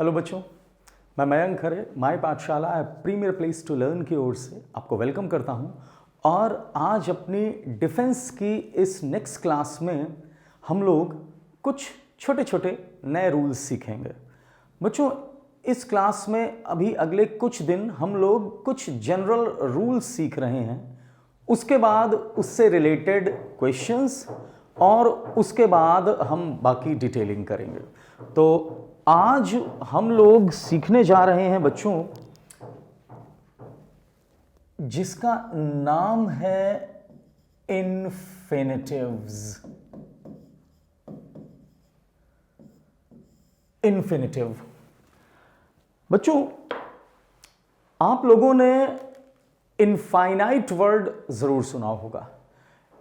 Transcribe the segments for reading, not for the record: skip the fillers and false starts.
Hello बच्चों, मैं मयंक खरे my पाठशाला प्रीमियर प्लेस टू लर्न की ओर से आपको वेलकम करता हूं। और आज अपनी डिफेंस की इस नेक्स्ट क्लास में हम लोग कुछ छोटे छोटे नए रूल्स सीखेंगे। बच्चों, इस क्लास में अभी अगले कुछ दिन हम लोग कुछ जनरल रूल्स सीख रहे हैं, उसके बाद उससे रिलेटेड क्वेश्चंस और उसके बाद हम बाकी डिटेलिंग करेंगे। तो आज हम लोग सीखने जा रहे हैं बच्चों जिसका नाम है इन्फिनिटिव्स। इन्फिनिटिव। बच्चों, आप लोगों ने इनफाइनाइट वर्ड जरूर सुना होगा।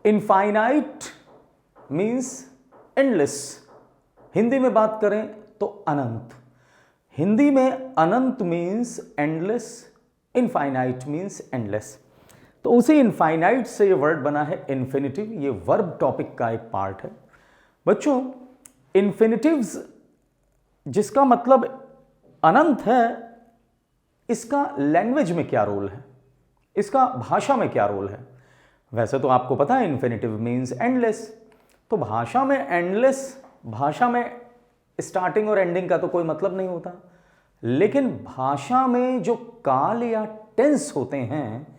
Infinite means endless. हिंदी में बात करें तो अनंत। हिंदी में अनंत means endless, infinite means endless. तो उसी इनफाइनाइट से ये वर्ड बना है इन्फिनिटिव। ये वर्ब टॉपिक का एक पार्ट है। बच्चों, इन्फिनिटिव्स जिसका मतलब अनंत है, इसका लैंग्वेज में क्या रोल है, इसका भाषा में क्या रोल है? वैसे तो आपको पता है इन्फिनिटिव मीन्स एंडलेस। तो भाषा में एंडलेस, भाषा में स्टार्टिंग और एंडिंग का तो कोई मतलब नहीं होता, लेकिन भाषा में जो काल या टेंस होते हैं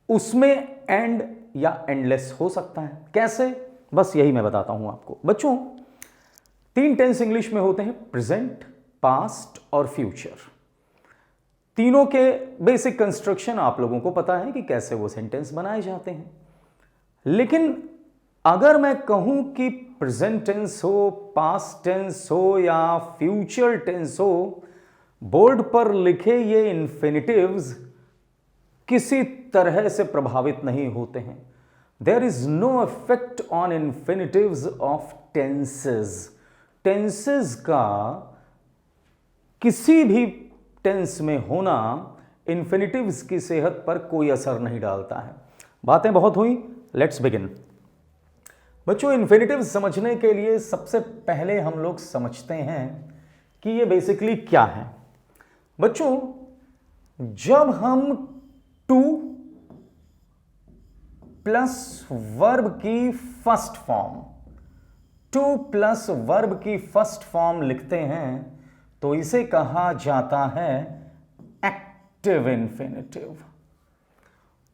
उसमें एंड या एंडलेस हो सकता है। कैसे? बस यही मैं बताता हूं आपको। बच्चों, 3 टेंस इंग्लिश में होते हैं, प्रेजेंट, पास्ट और फ्यूचर। तीनों के बेसिक कंस्ट्रक्शन आप लोगों को पता है कि कैसे वो सेंटेंस बनाए जाते हैं। लेकिन अगर मैं कहूं कि प्रेजेंट टेंस हो, पास्ट टेंस हो या फ्यूचर टेंस हो, बोर्ड पर लिखे ये इन्फिनिटिव्स किसी तरह से प्रभावित नहीं होते हैं। There is no effect on infinitives of tenses. Tenses का किसी भी टेंस में होना इन्फिनिटिव्स की सेहत पर कोई असर नहीं डालता है। बातें बहुत हुई, लेट्स बिगिन। बच्चों, इन्फिनिटिव समझने के लिए सबसे पहले हम लोग समझते हैं कि ये बेसिकली क्या है। बच्चों, जब हम टू प्लस वर्ब की first form, to plus verb की फर्स्ट फॉर्म लिखते हैं तो इसे कहा जाता है एक्टिव इन्फिनिटिव।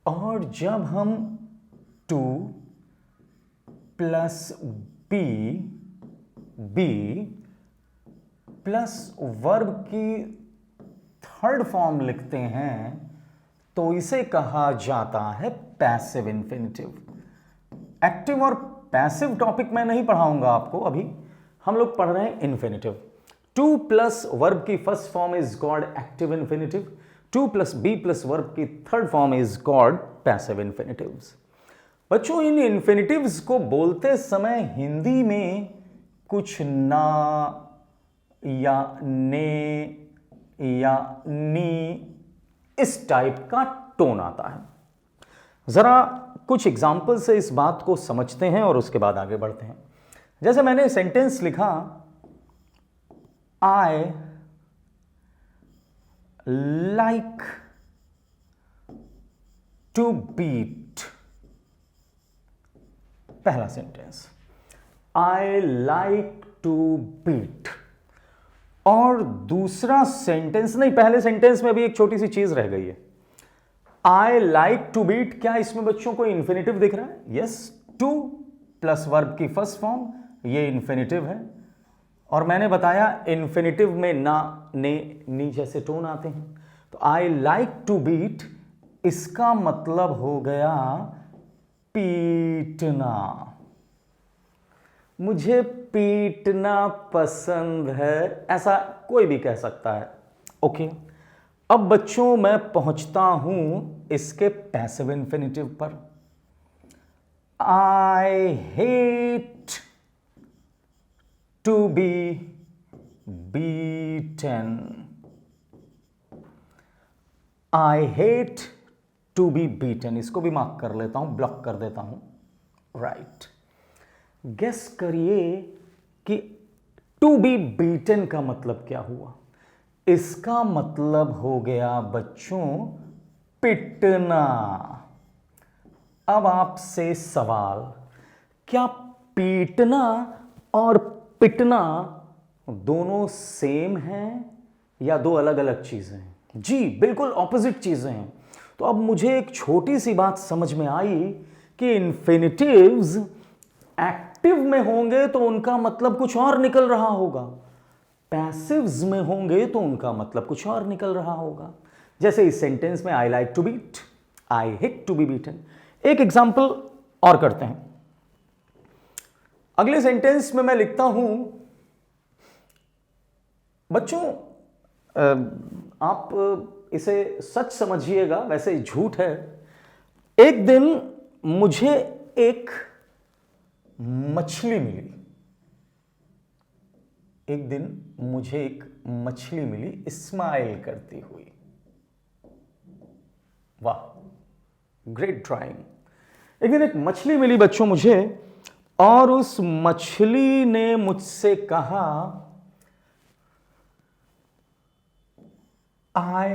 और जब हम to plus be plus verb की थर्ड फॉर्म लिखते हैं तो इसे कहा जाता है पैसिव इन्फिनिटिव। एक्टिव और पैसिव टॉपिक मैं नहीं पढ़ाऊंगा आपको, अभी हम लोग पढ़ रहे हैं इन्फिनिटिव। टू प्लस वर्ब की first form is called active infinitive. To plus be plus verb की third form is called passive infinitives. बच्चों, इन इन्फिनिटिव्स को बोलते समय हिंदी में कुछ ना या ने या नी इस टाइप का टोन आता है। जरा कुछ एग्जाम्पल से इस बात को समझते हैं और उसके बाद आगे बढ़ते हैं। जैसे मैंने सेंटेंस लिखा, आई लाइक टू बीट। पहला sentence, I like to beat. और दूसरा सेंटेंस, नहीं, पहले सेंटेंस में भी एक छोटी सी चीज रह गई है। आई लाइक टू बीट, क्या इसमें बच्चों को इन्फिनिटिव दिख रहा है? यस, टू प्लस वर्ब की फर्स्ट फॉर्म, ये इन्फिनिटिव है। और मैंने बताया इन्फिनिटिव में ना, ने, नी जैसे टोन आते हैं। तो आई लाइक टू बीट, इसका मतलब हो गया पीटना। मुझे पीटना पसंद है, ऐसा कोई भी कह सकता है। ओके, अब बच्चों मैं पहुंचता हूं इसके पैसिव इन्फिनिटिव पर। I hate to be beaten. I hate to be beaten, इसको भी मार्क कर लेता हूं, ब्लॉक कर देता हूं। राइट। गेस करिए कि टू बी बीटन का मतलब क्या हुआ। इसका मतलब हो गया बच्चों पिटना। अब आपसे सवाल, क्या पीटना और पिटना दोनों सेम हैं या दो अलग अलग चीजें हैं? जी बिल्कुल ऑपोजिट चीजें हैं। तो अब मुझे एक छोटी सी बात समझ में आई कि इन्फिनिटिव्स एक्टिव में होंगे तो उनका मतलब कुछ और निकल रहा होगा, पैसिव्स में होंगे तो उनका मतलब कुछ और निकल रहा होगा। जैसे इस सेंटेंस में I like to beat, I hit to be beaten. एक एग्जांपल और करते हैं। अगले सेंटेंस में मैं लिखता हूं, बच्चों आप इसे सच समझिएगा, वैसे झूठ है। एक दिन मुझे एक मछली मिली, एक दिन मुझे एक मछली मिली स्माइल करती हुई। वाह, ग्रेट ड्राइंग। एक दिन एक मछली मिली बच्चों मुझे, और उस मछली ने मुझसे कहा, I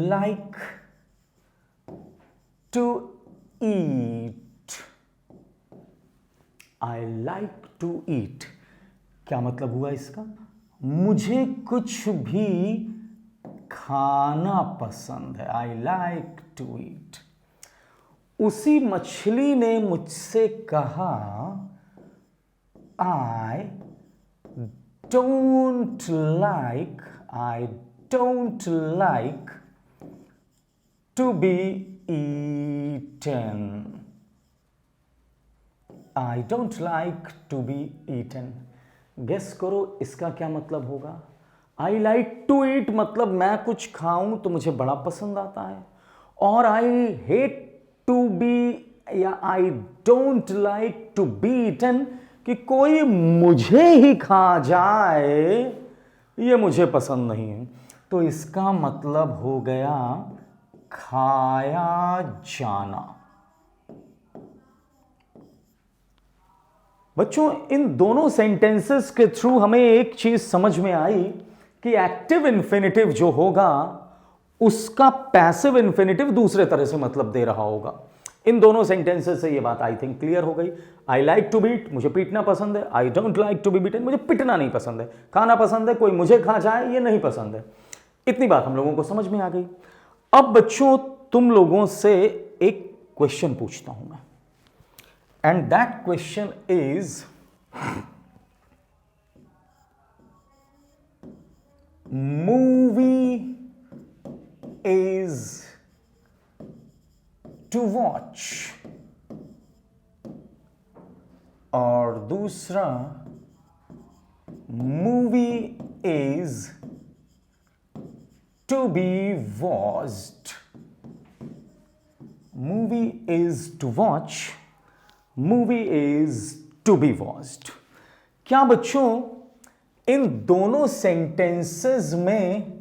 like to eat. I like to eat. क्या मतलब हुआ इसका? मुझे कुछ भी खाना पसंद है। I like to eat. उसी मछली ने मुझसे कहा, I don't like, I don't like to be eaten. I don't like to be eaten. Guess करो इसका क्या मतलब होगा? आई लाइक टू ईट मतलब मैं कुछ खाऊं तो मुझे बड़ा पसंद आता है, और आई हेट टू बी या I don't like to be eaten कि कोई मुझे ही खा जाए, ये मुझे पसंद नहीं है। तो इसका मतलब हो गया खाया जाना। बच्चों इन दोनों सेंटेंसेस के थ्रू हमें एक चीज समझ में आई कि एक्टिव इन्फिनिटिव जो होगा उसका पैसिव इन्फिनिटिव दूसरे तरह से मतलब दे रहा होगा। इन दोनों सेंटेंसेस से ये बात आई थिंक क्लियर हो गई। आई लाइक टू बीट, मुझे पीटना पसंद है। I don't like to be beaten, मुझे पिटना नहीं पसंद है। खाना पसंद है, कोई मुझे खा जाए ये नहीं पसंद है। इतनी बात हम लोगों को समझ में आ गई। अब बच्चों तुम लोगों से एक क्वेश्चन पूछता हूं मैं, and that question is, movie is to watch, और दूसरा movie is to be watched। movie is to watch, movie is to be watched। क्या बच्चों इन दोनों सेंटेंसेस में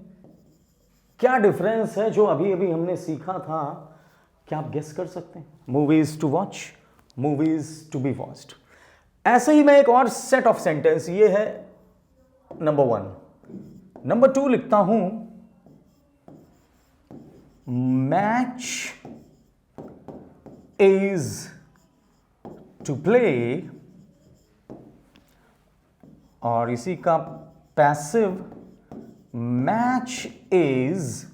क्या डिफरेंस है जो अभी अभी हमने सीखा था? क्या आप गेस कर सकते हैं? Movies to watch, movies to be watched. ऐसे ही मैं एक और सेट ऑफ सेंटेंस, ये है नंबर 1। नंबर 2 लिखता हूं, मैच इज टू प्ले, और इसी का passive, match is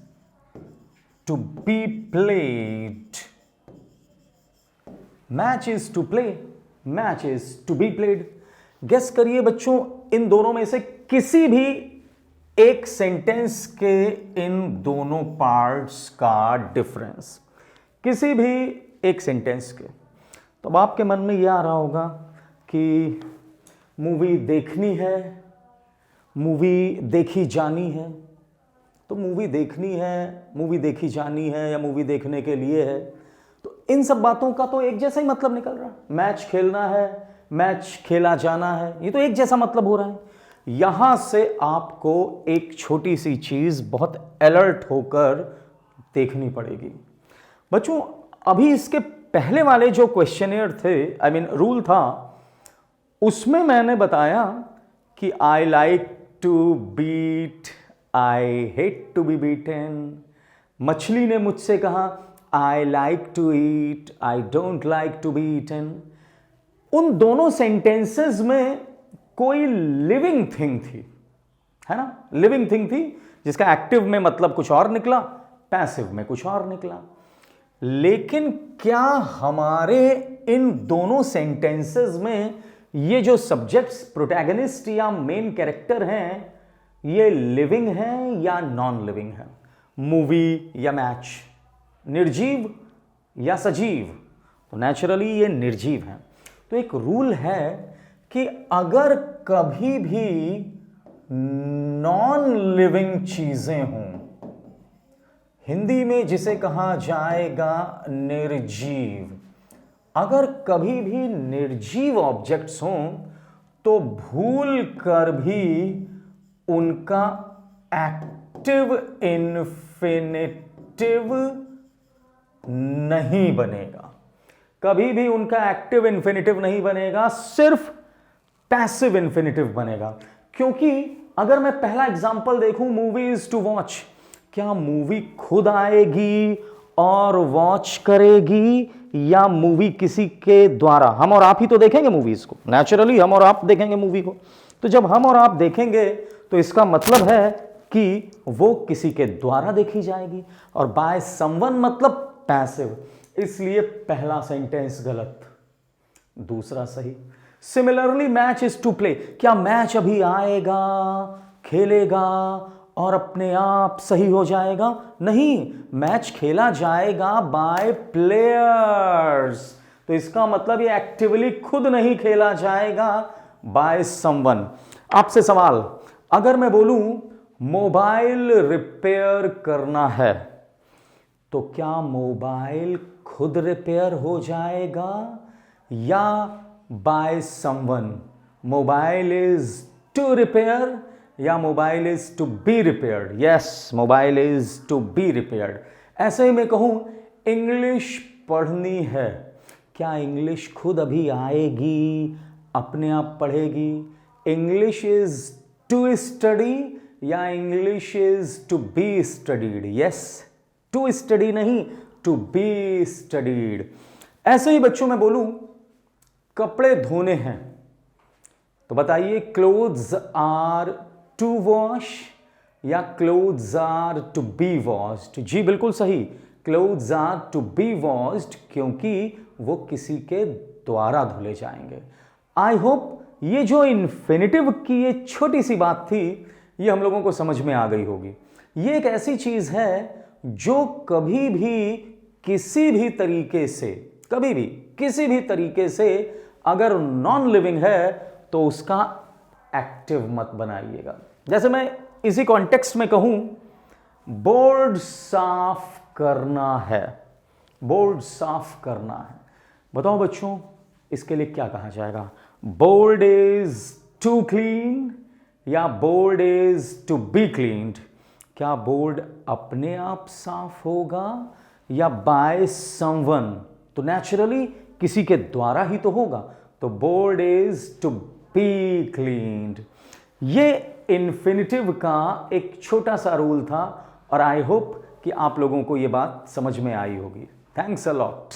to be played. Match is to play, match is to be played. Guess करिए बच्चों इन दोनों में से किसी भी एक सेंटेंस के इन दोनों पार्ट्स का डिफरेंस, किसी भी एक सेंटेंस के। तो अब आपके मन में यह आ रहा होगा कि मूवी देखनी है, मूवी देखी जानी है। तो मूवी देखनी है, मूवी देखी जानी है, या मूवी देखने के लिए है, तो इन सब बातों का तो एक जैसा ही मतलब निकल रहा है। मैच खेलना है, मैच खेला जाना है, ये तो एक जैसा मतलब हो रहा है। यहां से आपको एक छोटी सी चीज बहुत अलर्ट होकर देखनी पड़ेगी। बच्चों अभी इसके पहले वाले जो क्वेश्चनियर थे, आई मीन रूल था, उसमें मैंने बताया कि I like to beat I hate to be beaten. मछली ने मुझसे कहा I like to eat, I don't like to be eaten. उन दोनों सेंटेंसेस में कोई लिविंग थिंग थी, है ना, लिविंग थिंग थी, जिसका एक्टिव में मतलब कुछ और निकला, पैसिव में कुछ और निकला। लेकिन क्या हमारे इन दोनों सेंटेंसेस में ये जो सब्जेक्ट्स, प्रोटैगनिस्ट या मेन कैरेक्टर हैं, ये लिविंग हैं या नॉन लिविंग हैं? मूवी या मैच, निर्जीव या सजीव? तो नेचुरली ये निर्जीव हैं। तो एक रूल है कि अगर कभी भी नॉन लिविंग चीजें हों, हिंदी में जिसे कहा जाएगा निर्जीव, अगर कभी भी निर्जीव ऑब्जेक्ट्स हों तो भूल कर भी उनका एक्टिव इन्फिनिटिव नहीं बनेगा। कभी भी उनका एक्टिव इन्फिनिटिव नहीं बनेगा, सिर्फ पैसिव इन्फिनिटिव बनेगा। क्योंकि अगर मैं पहला एग्जांपल देखूं, मूवीज टू वॉच, क्या मूवी खुद आएगी और वॉच करेगी या मूवी किसी के द्वारा? हम और आप ही तो देखेंगे मूवीज को, नेचुरली हम और आप देखेंगे मूवी को। तो जब हम और आप देखेंगे तो इसका मतलब है कि वो किसी के द्वारा देखी जाएगी, और बाय समवन मतलब पैसिव। इसलिए पहला सेंटेंस गलत, दूसरा सही। Similarly match is to play, क्या मैच अभी आएगा, खेलेगा और अपने आप सही हो जाएगा? नहीं, मैच खेला जाएगा बाय प्लेयर्स। तो इसका मतलब ये एक्टिवली खुद नहीं खेला जाएगा, बाय समवन। आपसे सवाल, अगर मैं बोलूं मोबाइल रिपेयर करना है, तो क्या मोबाइल खुद रिपेयर हो जाएगा या by someone? Mobile is to repair या mobile is to be repaired? Yes, mobile is to be repaired. ऐसे ही मैं कहूं इंग्लिश पढ़नी है, क्या इंग्लिश खुद अभी आएगी, अपने आप पढ़ेगी? इंग्लिश इज टू स्टडी या English is to be studied? Yes, to study नहीं, टू बी स्टडीड। ऐसे ही बच्चों में बोलूं कपड़े धोने हैं, तो बताइए क्लोथ्स आर टू वॉश या clothes are to be washed? जी बिल्कुल सही, clothes are to be washed, क्योंकि वो किसी के द्वारा धुले जाएंगे। आई होप ये जो इन्फिनिटिव की ये छोटी सी बात थी, ये हम लोगों को समझ में आ गई होगी। ये एक ऐसी चीज है जो कभी भी किसी भी तरीके से, कभी भी किसी भी तरीके से अगर नॉन लिविंग है तो उसका एक्टिव मत बनाइएगा। जैसे मैं इसी कॉन्टेक्स्ट में कहूं बोर्ड साफ करना है, बोर्ड साफ करना है, बताओ बच्चों इसके लिए क्या कहा जाएगा? बोर्ड इज टू क्लीन या board is to be cleaned? क्या बोर्ड अपने आप साफ होगा या बाय समवन? तो नेचुरली किसी के द्वारा ही तो होगा, तो board is to be cleaned. ये इन्फिनिटिव का एक छोटा सा रूल था और आई होप कि आप लोगों को ये बात समझ में आई होगी। Thanks a lot.